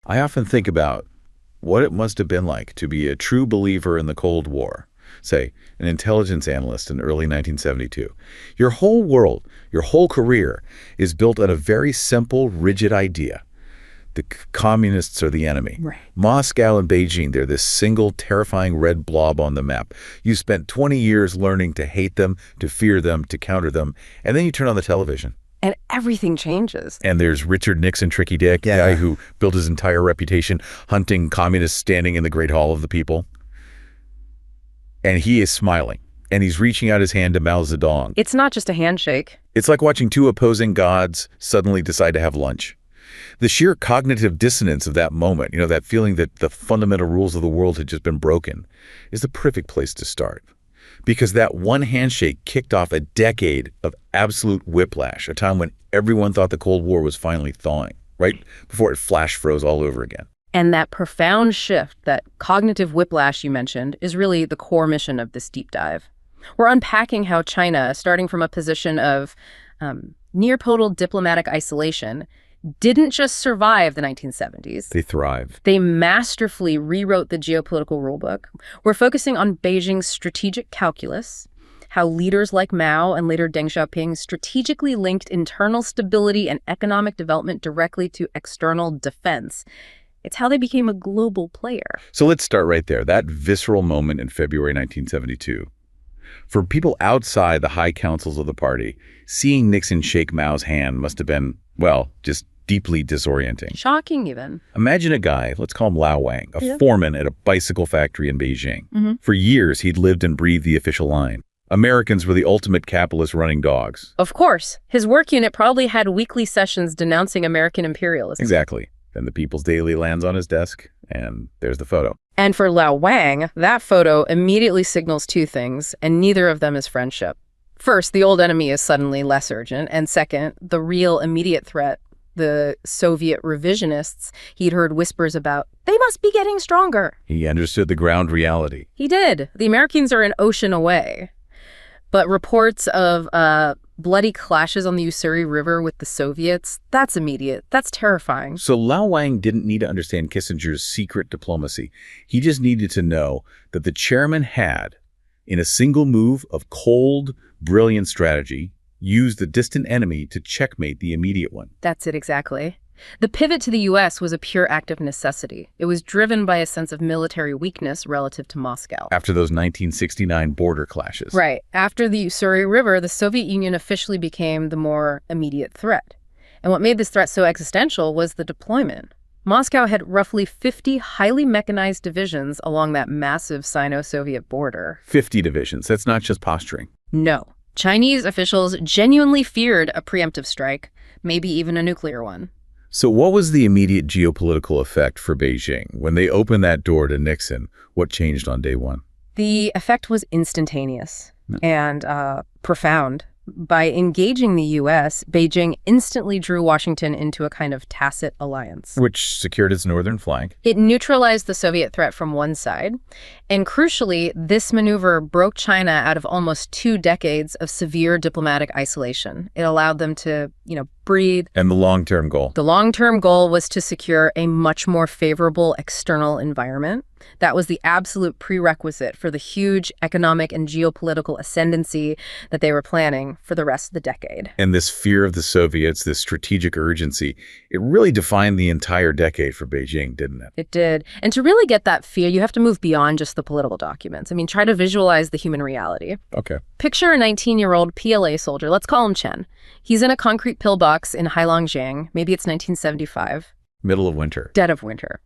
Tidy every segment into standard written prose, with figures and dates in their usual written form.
I often think about what it must have been like to be a true believer in the Cold War, say, an intelligence analyst in early 1972. Your whole world, your whole career is built on a very simple, rigid idea. The communists are the enemy. Right. Moscow and Beijing, they're this single, terrifying red blob on the map. You spent 20 years learning to hate them, to fear them, to counter them, and then you turn on the television. And everything changes. And there's Richard Nixon, Tricky Dick, the guy who built his entire reputation hunting communists standing in the Great Hall of the People. And he is smiling, and he's reaching out his hand to Mao Zedong. It's not just a handshake. It's like watching two opposing gods suddenly decide to have lunch. The sheer cognitive dissonance of that moment, that feeling that the fundamental rules of the world had just been broken, is the perfect place to start. Because that one handshake kicked off a decade of absolute whiplash, a time when everyone thought the Cold War was finally thawing, right before it flash froze all over again. And that profound shift, that cognitive whiplash you mentioned, is really the core mission of this deep dive. We're unpacking how China, starting from a position of near-total diplomatic isolation, didn't just survive the 1970s. They thrived. They masterfully rewrote the geopolitical rulebook. We're focusing on Beijing's strategic calculus, how leaders like Mao and later Deng Xiaoping strategically linked internal stability and economic development directly to external defense. It's how they became a global player. So let's start right there, that visceral moment in February 1972. For people outside the high councils of the party, seeing Nixon shake Mao's hand must have been, well, just deeply disorienting. Shocking, even. Imagine a guy, let's call him Lao Wang, a foreman at a bicycle factory in Beijing. For years, he'd lived and breathed the official line. Americans were the ultimate capitalist running dogs. Of course. His work unit probably had weekly sessions denouncing American imperialism. Exactly. Then the People's Daily lands on his desk, and there's the photo. And for Lao Wang, that photo immediately signals two things, and neither of them is friendship. First, the old enemy is suddenly less urgent, and second, the real immediate threat, the Soviet revisionists he'd heard whispers about, they must be getting stronger. He understood the ground reality. He did. The Americans are an ocean away. But reports of bloody clashes on the Ussuri River with the Soviets, that's immediate. That's terrifying. So Lao Wang didn't need to understand Kissinger's secret diplomacy. He just needed to know that the chairman had, in a single move of cold, brilliant strategy, used the distant enemy to checkmate the immediate one. That's it exactly. The pivot to the U.S. was a pure act of necessity. It was driven by a sense of military weakness relative to Moscow. After those 1969 border clashes. Right. After the Ussuri River, the Soviet Union officially became the more immediate threat. And what made this threat so existential was the deployment. Moscow had roughly 50 highly mechanized divisions along that massive Sino-Soviet border. 50 divisions. That's not just posturing. No. Chinese officials genuinely feared a preemptive strike, maybe even a nuclear one. So what was the immediate geopolitical effect for Beijing? When they opened that door to Nixon, what changed on day one? The effect was instantaneous and profound. By engaging the U.S., Beijing instantly drew Washington into a kind of tacit alliance. Which secured its northern flank. It neutralized the Soviet threat from one side. And crucially, this maneuver broke China out of almost 2 decades of severe diplomatic isolation. It allowed them to, breathe. And the long-term goal? The long-term goal was to secure a much more favorable external environment. That was the absolute prerequisite for the huge economic and geopolitical ascendancy that they were planning for the rest of the decade. And this fear of the Soviets, this strategic urgency, it really defined the entire decade for Beijing, didn't it? It did. And to really get that fear, you have to move beyond just the political documents. Try to visualize the human reality. Okay. Picture a 19-year-old PLA soldier. Let's call him Chen. He's in a concrete pillbox in Heilongjiang. Maybe it's 1975. Middle of winter. Dead of winter.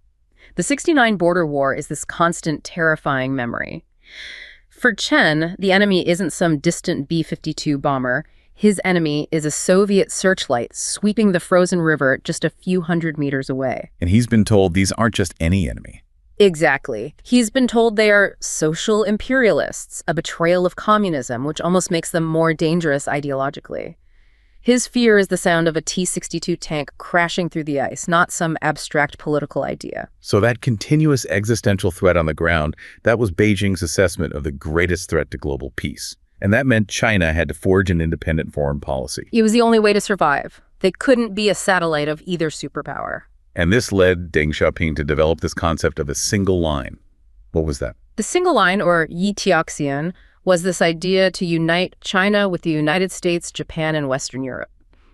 The '69 border war is this constant, terrifying memory. For Chen, the enemy isn't some distant B-52 bomber. His enemy is a Soviet searchlight sweeping the frozen river just a few hundred meters away. And he's been told these aren't just any enemy. Exactly. He's been told they are social imperialists, a betrayal of communism, which almost makes them more dangerous ideologically. His fear is the sound of a T-62 tank crashing through the ice, not some abstract political idea. So that continuous existential threat on the ground, that was Beijing's assessment of the greatest threat to global peace. And that meant China had to forge an independent foreign policy. It was the only way to survive. They couldn't be a satellite of either superpower. And this led Deng Xiaoping to develop this concept of a single line. What was that? The single line, or Yitiaxian, was this idea to unite China with the United States, Japan, and Western Europe.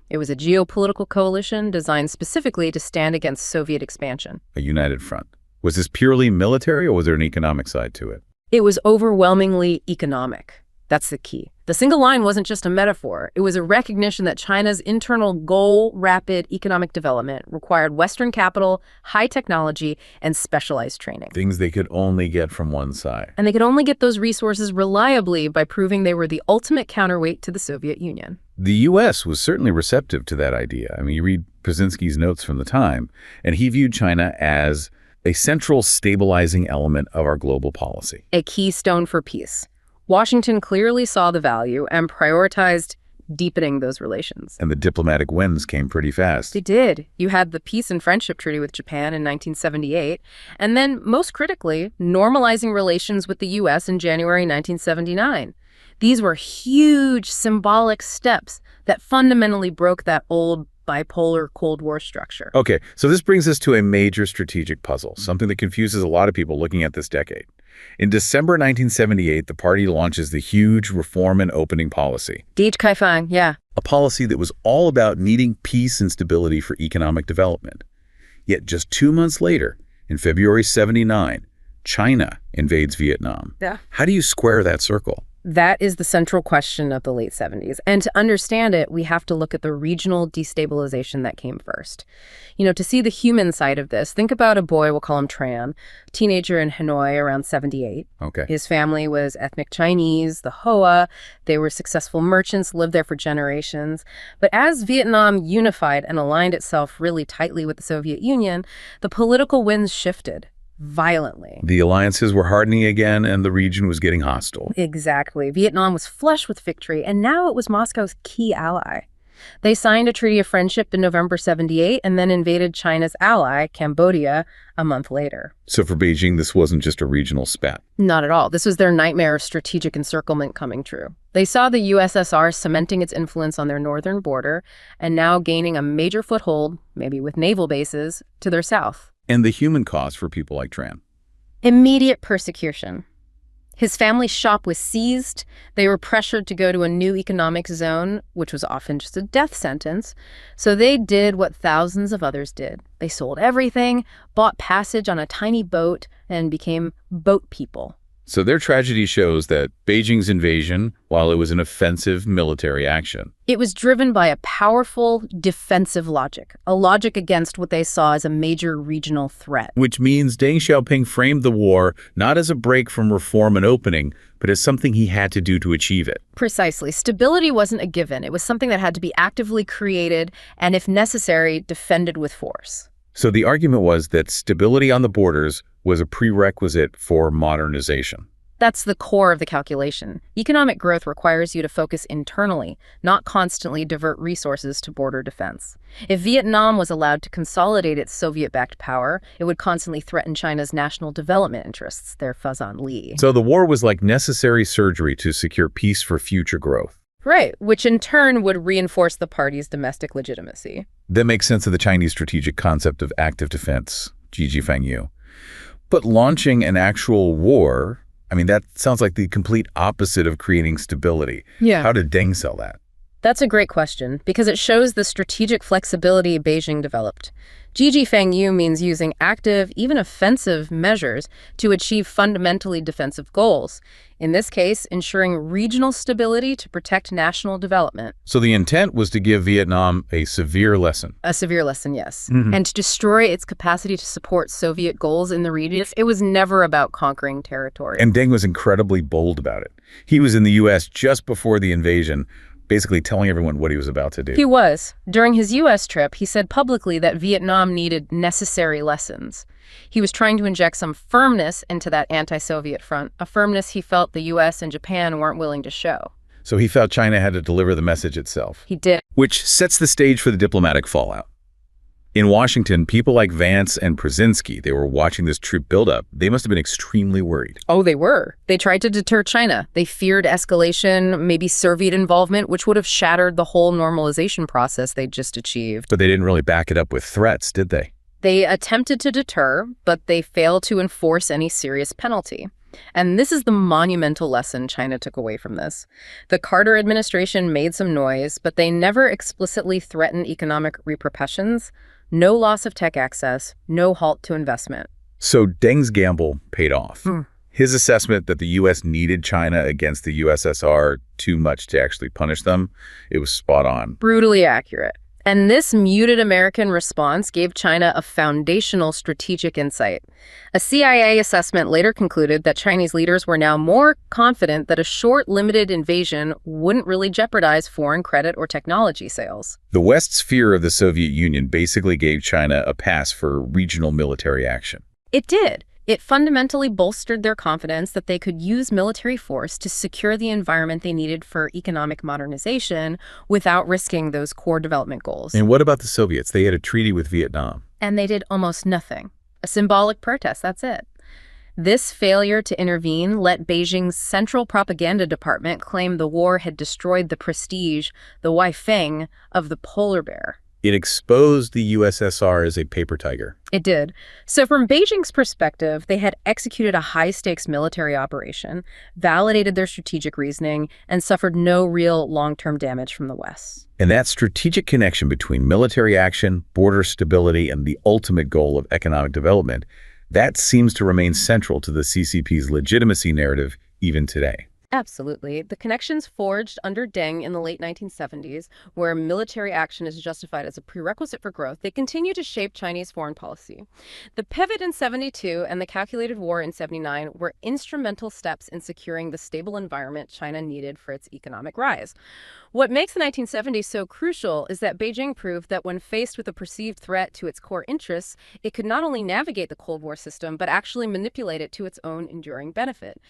It was a geopolitical coalition designed specifically to stand against Soviet expansion. A united front. Was this purely military, or was there an economic side to it? It was overwhelmingly economic. That's the key. The single line wasn't just a metaphor. It was a recognition that China's internal goal, rapid economic development, required Western capital, high technology, and specialized training. Things they could only get from one side. And they could only get those resources reliably by proving they were the ultimate counterweight to the Soviet Union. The U.S. was certainly receptive to that idea. I mean, you read Brzezinski's notes from the time, and he viewed China as a central stabilizing element of our global policy. A keystone for peace. Washington clearly saw the value and prioritized deepening those relations. And the diplomatic wins came pretty fast. They did. You had the Peace and Friendship Treaty with Japan in 1978, and then, most critically, normalizing relations with the U.S. in January 1979. These were huge symbolic steps that fundamentally broke that old bipolar Cold War structure. Okay, so this brings us to a major strategic puzzle, something that confuses a lot of people looking at this decade. In December 1978, the party launches the huge reform and opening policy. Kaifang, yeah. A policy that was all about needing peace and stability for economic development. Yet just 2 months later, in February 79, China invades Vietnam. Yeah. How do you square that circle? That is the central question of the late 70s. And to understand it, we have to look at the regional destabilization that came first. To see the human side of this, think about a boy, we'll call him Tran, teenager in Hanoi around 78. Okay. His family was ethnic Chinese, the Hoa. They were successful merchants, lived there for generations. But as Vietnam unified and aligned itself really tightly with the Soviet Union, the political winds shifted violently. The alliances were hardening again, and the region was getting hostile. Exactly. Vietnam was flush with victory, and now it was Moscow's key ally. They signed a treaty of friendship in November 78 and then invaded China's ally, Cambodia, a month later. So for Beijing, this wasn't just a regional spat. Not at all. This was their nightmare of strategic encirclement coming true. They saw the USSR cementing its influence on their northern border and now gaining a major foothold, maybe with naval bases, to their south. And the human cost for people like Tran. Immediate persecution. His family's shop was seized. They were pressured to go to a new economic zone, which was often just a death sentence. So they did what thousands of others did. They sold everything, bought passage on a tiny boat, and became boat people. So their tragedy shows that Beijing's invasion, while it was an offensive military action, it was driven by a powerful defensive logic, a logic against what they saw as a major regional threat. Which means Deng Xiaoping framed the war not as a break from reform and opening, but as something he had to do to achieve it. Precisely. Stability wasn't a given. It was something that had to be actively created and, if necessary, defended with force. So the argument was that stability on the borders was a prerequisite for modernization. That's the core of the calculation. Economic growth requires you to focus internally, not constantly divert resources to border defense. If Vietnam was allowed to consolidate its Soviet-backed power, it would constantly threaten China's national development interests, their Fuzan Li. So the war was like necessary surgery to secure peace for future growth. Right, which in turn would reinforce the party's domestic legitimacy. That makes sense of the Chinese strategic concept of active defense, Fangyu. But launching an actual war, that sounds like the complete opposite of creating stability. Yeah. How did Deng sell that? That's a great question, because it shows the strategic flexibility Beijing developed. Fangyu means using active, even offensive measures to achieve fundamentally defensive goals. In this case, ensuring regional stability to protect national development. So the intent was to give Vietnam a severe lesson. A severe lesson, yes. Mm-hmm. And to destroy its capacity to support Soviet goals in the region. It was never about conquering territory. And Deng was incredibly bold about it. He was in the U.S. just before the invasion, basically telling everyone what he was about to do. He was. During his U.S. trip, he said publicly that Vietnam needed necessary lessons. He was trying to inject some firmness into that anti-Soviet front, a firmness he felt the U.S. and Japan weren't willing to show. So he felt China had to deliver the message itself. He did. Which sets the stage for the diplomatic fallout. In Washington, people like Vance and Brzezinski, they were watching this troop buildup. They must have been extremely worried. Oh, they were. They tried to deter China. They feared escalation, maybe Soviet involvement, which would have shattered the whole normalization process they'd just achieved. But they didn't really back it up with threats, did they? They attempted to deter, but they failed to enforce any serious penalty. And this is the monumental lesson China took away from this. The Carter administration made some noise, but they never explicitly threatened economic repercussions. No loss of tech access, no halt to investment. So Deng's gamble paid off. Hmm. His assessment that the U.S. needed China against the USSR too much to actually punish them, it was spot on. Brutally accurate. And this muted American response gave China a foundational strategic insight. A CIA assessment later concluded that Chinese leaders were now more confident that a short, limited invasion wouldn't really jeopardize foreign credit or technology sales. The West's fear of the Soviet Union basically gave China a pass for regional military action. It did. It fundamentally bolstered their confidence that they could use military force to secure the environment they needed for economic modernization without risking those core development goals. And what about the Soviets? They had a treaty with Vietnam. And they did almost nothing. A symbolic protest, that's it. This failure to intervene let Beijing's Central Propaganda Department claim the war had destroyed the prestige, the Weifeng, of the polar bear. It exposed the USSR as a paper tiger. It did. So from Beijing's perspective, they had executed a high-stakes military operation, validated their strategic reasoning, and suffered no real long-term damage from the West. And that strategic connection between military action, border stability, and the ultimate goal of economic development, that seems to remain central to the CCP's legitimacy narrative even today. Absolutely. The connections forged under Deng in the late 1970s, where military action is justified as a prerequisite for growth, they continue to shape Chinese foreign policy. The pivot in 72 and the calculated war in 79 were instrumental steps in securing the stable environment China needed for its economic rise. What makes the 1970s so crucial is that Beijing proved that when faced with a perceived threat to its core interests, it could not only navigate the Cold War system, but actually manipulate it to its own enduring benefit.